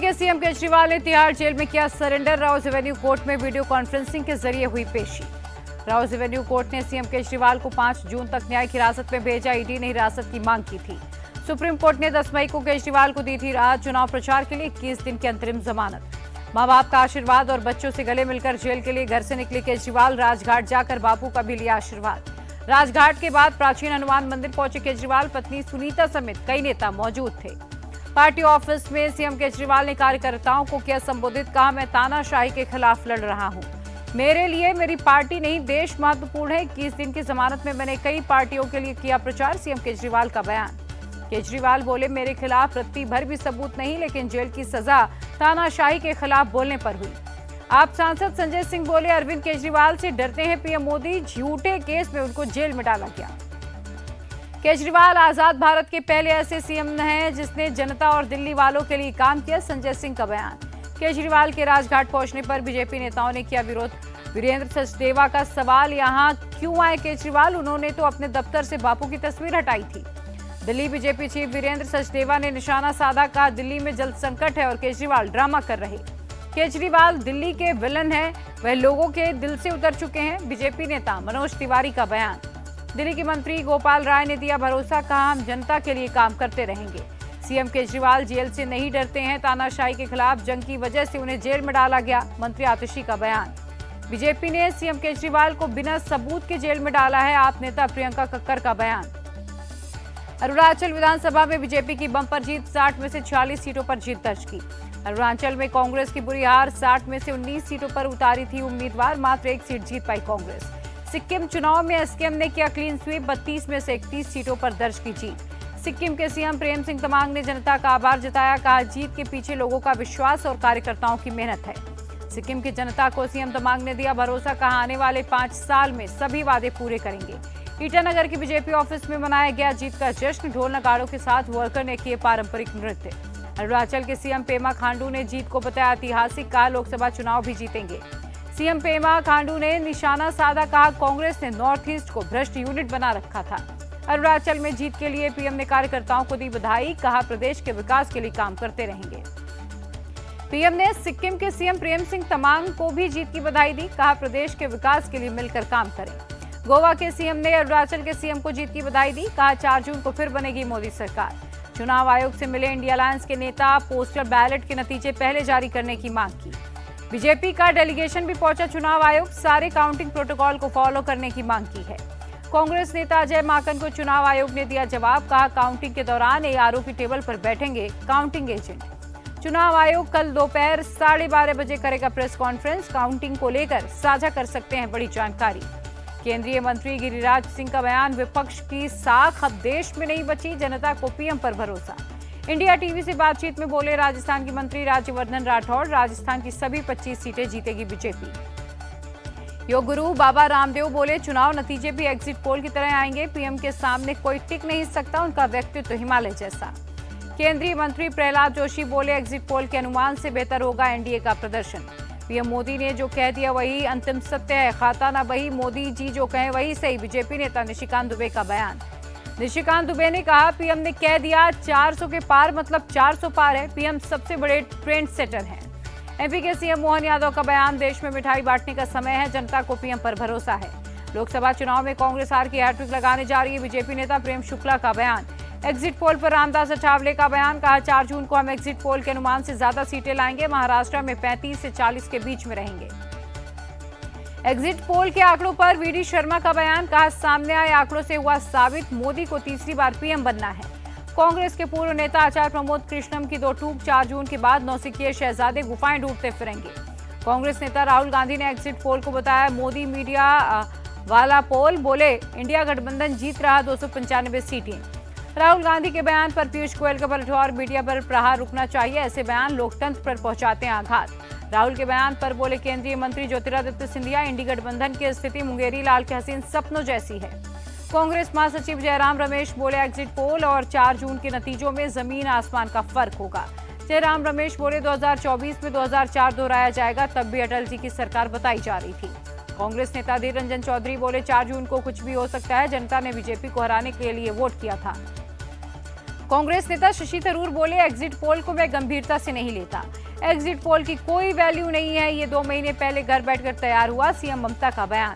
के सीएम केजरीवाल ने तिहाड़ जेल में किया सरेंडर। राउज एवेन्यू कोर्ट में वीडियो कॉन्फ्रेंसिंग के जरिए हुई पेशी। राउज एवेन्यू कोर्ट ने सीएम केजरीवाल को 5 जून तक न्यायिक हिरासत में भेजा। ईडी ने हिरासत की मांग की थी। सुप्रीम कोर्ट ने 10 मई को केजरीवाल को दी थी राहत। चुनाव प्रचार के लिए 21 दिन की अंतरिम जमानत। मां बाप का आशीर्वाद और बच्चों से गले मिलकर जेल के लिए घर से निकले केजरीवाल। राजघाट जाकर बापू का भी लिया आशीर्वाद। राजघाट के बाद प्राचीन हनुमान मंदिर पहुंचे केजरीवाल। पत्नी सुनीता समेत कई नेता मौजूद थे। पार्टी ऑफिस में सीएम केजरीवाल ने कार्यकर्ताओं को किया संबोधित। कहा, मैं तानाशाही के खिलाफ लड़ रहा हूं। मेरे लिए मेरी पार्टी नहीं देश महत्वपूर्ण है। 21 दिन की जमानत में मैंने कई पार्टियों के लिए किया प्रचार। सीएम केजरीवाल का बयान। केजरीवाल बोले, मेरे खिलाफ रत्ती भर भी सबूत नहीं, लेकिन जेल की सजा तानाशाही के खिलाफ बोलने पर हुई। आप सांसद संजय सिंह बोले, अरविंद केजरीवाल से डरते हैं पीएम मोदी। झूठे केस में उनको जेल में डाला गया। केजरीवाल आजाद भारत के पहले ऐसे सीएम हैं जिसने जनता और दिल्ली वालों के लिए काम किया। संजय सिंह का बयान। केजरीवाल के राजघाट पहुंचने पर बीजेपी नेताओं ने किया विरोध। वीरेंद्र सचदेवा का सवाल, यहां क्यों आए केजरीवाल? उन्होंने तो अपने दफ्तर से बापू की तस्वीर हटाई थी। दिल्ली बीजेपी चीफ वीरेंद्र सचदेवा ने निशाना साधा। कहा, दिल्ली में जल संकट है और केजरीवाल ड्रामा कर रहे। केजरीवाल दिल्ली के विलन हैं, वह लोगों के दिल से उतर चुके हैं। बीजेपी नेता मनोज तिवारी का बयान। दिल्ली के मंत्री गोपाल राय ने दिया भरोसा। कहा, हम जनता के लिए काम करते रहेंगे। सीएम केजरीवाल जेल से नहीं डरते हैं। तानाशाही के खिलाफ जंग की वजह से उन्हें जेल में डाला गया। मंत्री आतिशी का बयान। बीजेपी ने सीएम केजरीवाल को बिना सबूत के जेल में डाला है। आप नेता प्रियंका कक्कर का बयान। अरुणाचल विधानसभा में बीजेपी की बम्पर जीत। 60 में से 46 सीटों पर जीत दर्ज की। अरुणाचल में कांग्रेस की बुरी हार। 60 में से 19 सीटों पर उतारी थी उम्मीदवार। मात्र 1 सीट जीत पाई कांग्रेस। सिक्किम चुनाव में एसकेएम ने किया क्लीन स्वीप। 32 में से 31 सीटों पर दर्ज की जीत। सिक्किम के सीएम प्रेम सिंह तमांग ने जनता का आभार जताया। कहा, जीत के पीछे लोगों का विश्वास और कार्यकर्ताओं की मेहनत है। सिक्किम की जनता को सीएम तमांग ने दिया भरोसा। कहा, आने वाले 5 साल में सभी वादे पूरे करेंगे। ईटानगर के बीजेपी ऑफिस में मनाया गया जीत का जश्न। ढोल नगाड़ों के साथ वर्कर ने किए पारंपरिक नृत्य। अरुणाचल के सीएम पेमा खांडू ने जीत को बताया ऐतिहासिक। कहा, लोकसभा चुनाव भी जीतेंगे। सीएम पेमा खांडू ने निशाना साधा। कहा, कांग्रेस ने नॉर्थ ईस्ट को भ्रष्ट यूनिट बना रखा था। अरुणाचल में जीत के लिए पीएम ने कार्यकर्ताओं को दी बधाई। कहा, प्रदेश के विकास के लिए काम करते रहेंगे। पीएम ने सिक्किम के सीएम प्रेम सिंह तमांग को भी जीत की बधाई दी। कहा, प्रदेश के विकास के लिए मिलकर काम करें। गोवा के सीएम ने अरुणाचल के सीएम को जीत की बधाई दी। कहा, 4 जून को फिर बनेगी मोदी सरकार। चुनाव आयोग से मिले इंडिया अलायंस के नेता। पोस्टल बैलेट के नतीजे पहले जारी करने की मांग की। बीजेपी का डेलीगेशन भी पहुंचा चुनाव आयोग। सारे काउंटिंग प्रोटोकॉल को फॉलो करने की मांग की है। कांग्रेस नेता अजय माकन को चुनाव आयोग ने दिया जवाब। कहा, काउंटिंग के दौरान एआरओ की टेबल पर बैठेंगे काउंटिंग एजेंट। चुनाव आयोग कल दोपहर 12:30 बजे करेगा प्रेस कॉन्फ्रेंस। काउंटिंग को लेकर साझा कर सकते हैं बड़ी जानकारी। केंद्रीय मंत्री गिरिराज सिंह का बयान। विपक्ष की साख अब देश में नहीं बची। जनता को पीएम पर भरोसा। इंडिया टीवी से बातचीत में बोले राजस्थान के मंत्री राज्यवर्धन राठौड़। राजस्थान की सभी 25 सीटें जीतेगी बीजेपी। योग गुरु बाबा रामदेव बोले, चुनाव नतीजे भी एग्जिट पोल की तरह आएंगे। पीएम के सामने कोई टिक नहीं सकता। उनका व्यक्तित्व हिमालय जैसा। केंद्रीय मंत्री प्रहलाद जोशी बोले, एग्जिट पोल के अनुमान से बेहतर होगा एनडीए का प्रदर्शन। पीएम मोदी ने जो कह दिया वही अंतिम सत्य है। खाता ना बही, मोदी जी जो कहें वही सही। बीजेपी नेता निशिकांत दुबे का बयान। निशिकांत दुबे ने कहा, पीएम ने कह दिया 400 के पार मतलब 400 पार है। पीएम सबसे बड़े ट्रेंड सेटर हैं। एमपी के सीएम मोहन यादव का बयान। देश में मिठाई बांटने का समय है। जनता को पीएम पर भरोसा है। लोकसभा चुनाव में कांग्रेस हार की हैट्रिक लगाने जा रही है। बीजेपी नेता प्रेम शुक्ला का बयान। एग्जिट पोल पर रामदास अठावले का बयान। कहा, 4 जून को हम एग्जिट पोल के अनुमान से ज्यादा सीटें लाएंगे। महाराष्ट्र में 35 से 40 के बीच में रहेंगे। एग्जिट पोल के आंकड़ों पर वीडी शर्मा का बयान। कहा, सामने आए आंकड़ों से हुआ साबित मोदी को तीसरी बार पीएम बनना है। कांग्रेस के पूर्व नेता आचार्य प्रमोद कृष्णम की 2 टूक। 4 जून के बाद नौसिखिए शहजादे गुफाएं ढूंढते फिरेंगे। कांग्रेस नेता राहुल गांधी ने एग्जिट पोल को बताया मोदी मीडिया वाला पोल। बोले, इंडिया गठबंधन जीत रहा 295 सीटें। राहुल गांधी के बयान पर पीयूष गोयल का पलटवार। मीडिया पर प्रहार रुकना चाहिए। ऐसे बयान लोकतंत्र पर पहुंचाते हैं आघात। राहुल के बयान पर बोले केंद्रीय मंत्री ज्योतिरादित्य सिंधिया, इंडी गठबंधन की स्थिति मुंगेरी लाल के हसीन सपनों जैसी है। कांग्रेस महासचिव जयराम रमेश बोले, एग्जिट पोल और 4 जून के नतीजों में जमीन आसमान का फर्क होगा। जयराम रमेश बोले, 2024 में 2004 दोहराया जाएगा। तब भी अटल जी की सरकार बताई जा रही थी। कांग्रेस नेता अधीर रंजन चौधरी बोले, 4 जून को कुछ भी हो सकता है। जनता ने बीजेपी को हराने के लिए वोट किया था। कांग्रेस नेता शशि थरूर बोले, एग्जिट पोल को मैं गंभीरता से नहीं लेता। एग्जिट पोल की कोई वैल्यू नहीं है, ये 2 महीने पहले घर बैठकर तैयार हुआ, सीएम ममता का बयान।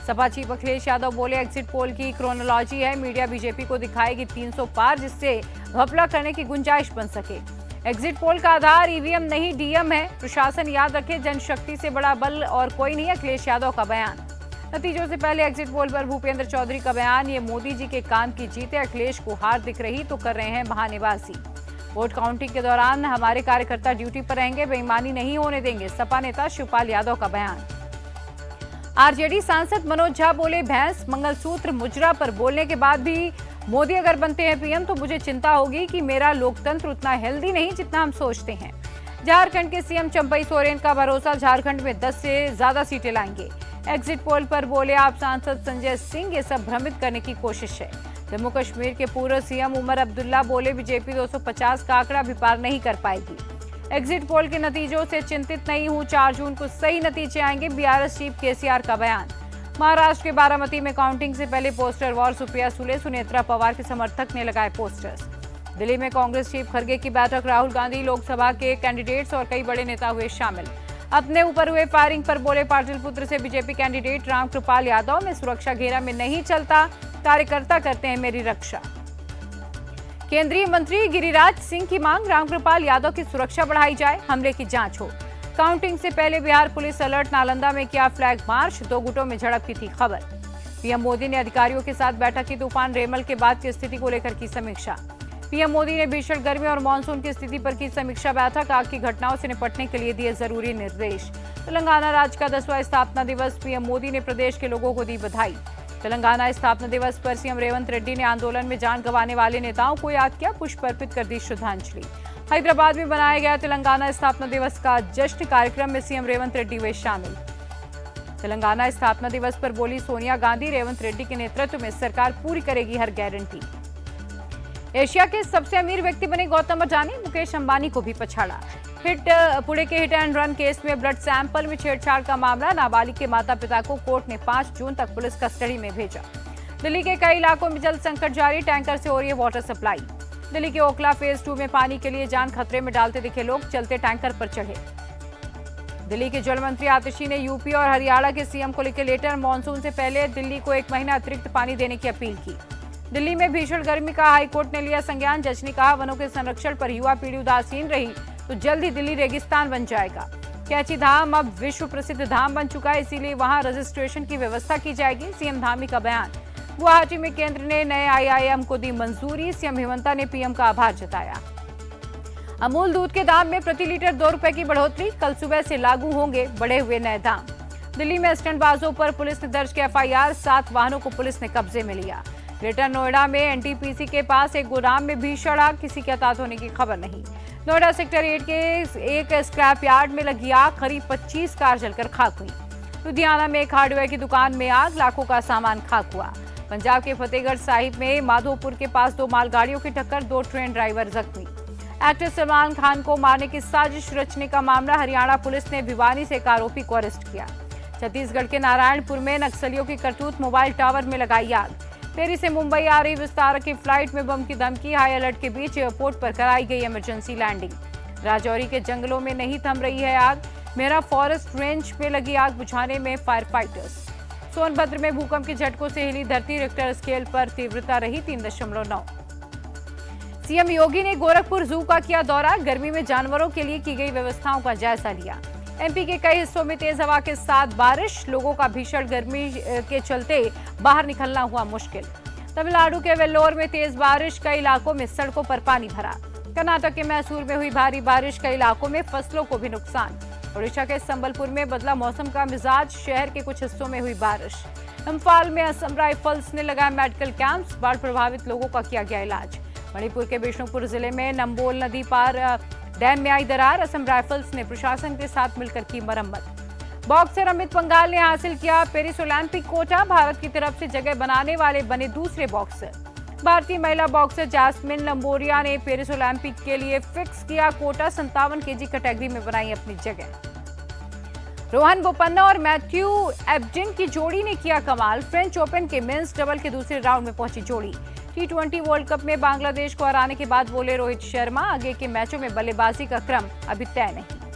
सपा चीफ अखिलेश यादव बोले, एग्जिट पोल की क्रोनोलॉजी है, मीडिया बीजेपी को दिखाएगी 300 पार, जिससे घपला करने की गुंजाइश बन सके। एग्जिट पोल का आधार ईवीएम नहीं डीएम है, प्रशासन याद रखे, जनशक्ति से बड़ा बल और कोई नहीं, अखिलेश यादव का बयान। नतीजों से पहले एग्जिट पोल पर भूपेंद्र चौधरी का बयान, ये मोदी जी के काम की जीत है, अखिलेश को हार दिख रही तो कर रहे हैं बहानेबाजी। वोट काउंटिंग के दौरान हमारे कार्यकर्ता ड्यूटी पर रहेंगे, बेईमानी नहीं होने देंगे, सपा नेता शिवपाल यादव का बयान। आरजेडी सांसद मनोज झा बोले, भैंस मंगलसूत्र मुजरा पर बोलने के बाद भी मोदी अगर बनते हैं पीएम तो मुझे चिंता होगी कि मेरा लोकतंत्र उतना हेल्दी नहीं जितना हम सोचते हैं। झारखंड के सीएम चंपई सोरेन का भरोसा, झारखंड में 10 से ज्यादा सीटें लाएंगे। एग्जिट पोल पर बोले आप सांसद संजय सिंह, ये सब भ्रमित करने की कोशिश है। जम्मू कश्मीर के पूर्व सीएम उमर अब्दुल्ला बोले, बीजेपी 250 का आंकड़ा भी पार नहीं कर पाएगी। एग्जिट पोल के नतीजों से चिंतित नहीं हूं, 4 जून को सही नतीजे आएंगे, बीआरएस चीफ केसीआर का बयान। महाराष्ट्र के बारामती में काउंटिंग से पहले पोस्टर वॉर, सुप्रिया सुले, सुनेत्रा पवार के समर्थक ने लगाए पोस्टर्स। दिल्ली में कांग्रेस चीफ खड़गे की बैठक, राहुल गांधी, लोकसभा के कैंडिडेट्स और कई बड़े नेता हुए शामिल। अपने ऊपर हुए फायरिंग पर बोले, पाटिलपुत्र से बीजेपी कैंडिडेट रामकृपाल यादव, मैं सुरक्षा घेरा में नहीं चलता, कार्यकर्ता करते हैं मेरी रक्षा। केंद्रीय मंत्री गिरिराज सिंह की मांग, रामकृपाल यादव की सुरक्षा बढ़ाई जाए, हमले की जांच हो। काउंटिंग से पहले बिहार पुलिस अलर्ट, नालंदा में किया फ्लैग मार्च, 2 गुटों में झड़प की थी खबर। पीएम मोदी ने अधिकारियों के साथ बैठक की, तूफान रेमल के बाद की स्थिति को लेकर की समीक्षा। पीएम मोदी ने भीषण गर्मी और मानसून की स्थिति पर की समीक्षा बैठक, आग की घटनाओं से निपटने के लिए दिए जरूरी निर्देश। तेलंगाना राज्य का 10वां स्थापना दिवस, पीएम मोदी ने प्रदेश के लोगों को दी बधाई। तेलंगाना स्थापना दिवस पर सीएम रेवंत रेड्डी ने आंदोलन में जान गंवाने वाले नेताओं को याद किया, पुष्प अर्पित कर दी श्रद्धांजलि। हैदराबाद में बनाया गया तेलंगाना स्थापना दिवस का जश्न, कार्यक्रम में सीएम रेवंत रेड्डी हुए शामिल। तेलंगाना स्थापना दिवस पर बोली सोनिया गांधी, रेवंत रेड्डी के नेतृत्व में सरकार पूरी करेगी हर गारंटी। एशिया के सबसे अमीर व्यक्ति बने गौतम अडानी, मुकेश अंबानी को भी पछाड़ा। पुणे के हिट एंड रन केस में ब्लड सैंपल में छेड़छाड़ का मामला, नाबालिग के माता पिता को कोर्ट ने 5 जून तक पुलिस कस्टडी में भेजा। दिल्ली के कई इलाकों में जल संकट जारी, टैंकर से हो रही है वाटर सप्लाई। दिल्ली के ओखला फेज 2 में पानी के लिए जान खतरे में डालते दिखे लोग, चलते टैंकर पर चढ़े। दिल्ली के जल मंत्री आतिशी ने यूपी और हरियाणा के सीएम को लिखे लेटर, मानसून से पहले दिल्ली को 1 महीना अतिरिक्त पानी देने की अपील की। दिल्ली में भीषण गर्मी का हाईकोर्ट ने लिया संज्ञान, जज ने कहा वनों के संरक्षण पर युवा पीढ़ी उदासीन रही तो जल्द ही दिल्ली रेगिस्तान बन जाएगा। कैची धाम अब विश्व प्रसिद्ध धाम बन चुका है, इसीलिए वहां रजिस्ट्रेशन की व्यवस्था की जाएगी, सीएम धामी का बयान। गुवाहाटी में केंद्र ने नए आईआईएम को दी मंजूरी, सीएम हेमंता ने पीएम का आभार जताया। अमूल दूध के दाम में प्रति लीटर 2 रुपए की बढ़ोतरी, कल सुबह से लागू होंगे बढ़े हुए नए दाम। दिल्ली में स्टंटबाजों पर पुलिस ने दर्ज किया एफआईआर, 7 वाहनों को पुलिस ने कब्जे में लिया। ग्रेटर नोएडा में एनटीपीसी के पास एक गोदाम में भीषण आग, किसी के हताहत होने की खबर नहीं। नोएडा सेक्टर 8 के एक स्क्रैप यार्ड में लगी आग, करीब 25 कार जलकर खाक हुई। लुधियाना में एक हार्डवेयर की दुकान में आग, लाखों का सामान खाक हुआ। पंजाब के फतेहगढ़ साहिब में माधोपुर के पास 2 मालगाड़ियों की टक्कर, 2 ट्रेन ड्राइवर जख्मी। एक्टर सलमान खान को मारने की साजिश रचने का मामला, हरियाणा पुलिस ने भिवानी से एक आरोपी को अरेस्ट किया। छत्तीसगढ़ के नारायणपुर में नक्सलियों की करतूत, मोबाइल टावर में लगाई आग। दिल्ली से मुंबई आ रही विस्तारा की फ्लाइट में बम की धमकी, हाई अलर्ट के बीच एयरपोर्ट पर कराई गई इमरजेंसी लैंडिंग। राजौरी के जंगलों में नहीं थम रही है आग, मेरा फॉरेस्ट रेंज में लगी आग बुझाने में फायर फाइटर्स। सोनभद्र में भूकंप के झटकों से हिली धरती, रिक्टर स्केल पर तीव्रता रही 3.9। सीएम योगी ने गोरखपुर जू का किया दौरा, गर्मी में जानवरों के लिए की गई व्यवस्थाओं का जायजा लिया। एमपी के कई हिस्सों में तेज हवा के साथ बारिश, लोगों का भीषण गर्मी के चलते बाहर निकलना हुआ मुश्किल। तमिलनाडु के वेल्लोर में तेज बारिश, कई इलाकों में सड़कों पर पानी भरा। कर्नाटक के मैसूर में हुई भारी बारिश, कई इलाकों में फसलों को भी नुकसान। ओडिशा के संबलपुर में बदला मौसम का मिजाज, शहर के कुछ हिस्सों में हुई बारिश। इम्फाल में असम राइफल्स ने लगाया मेडिकल कैंप्स, बाढ़ प्रभावित लोगों का किया गया इलाज। मणिपुर के बिष्णुपुर जिले में नंबोल नदी पार डैम में आई दरार, असम राइफल्स ने प्रशासन के साथ मिलकर की मरम्मत। बॉक्सर अमित पंघाल ने हासिल किया पेरिस ओलंपिक कोटा, भारत की तरफ से जगह बनाने वाले बने दूसरे बॉक्सर। भारतीय महिला बॉक्सर जैस्मिन लंबोरिया ने पेरिस ओलंपिक के लिए फिक्स किया कोटा, 57 केजी कैटेगरी में बनाई अपनी जगह। रोहन बोपन्ना और मैथ्यू एब्डिन की जोड़ी ने किया कमाल, फ्रेंच ओपन के मेंस डबल के दूसरे राउंड में पहुंची जोड़ी। T20 वर्ल्ड कप में बांग्लादेश को हराने के बाद बोले रोहित शर्मा, आगे के मैचों में बल्लेबाजी का क्रम अभी तय नहीं।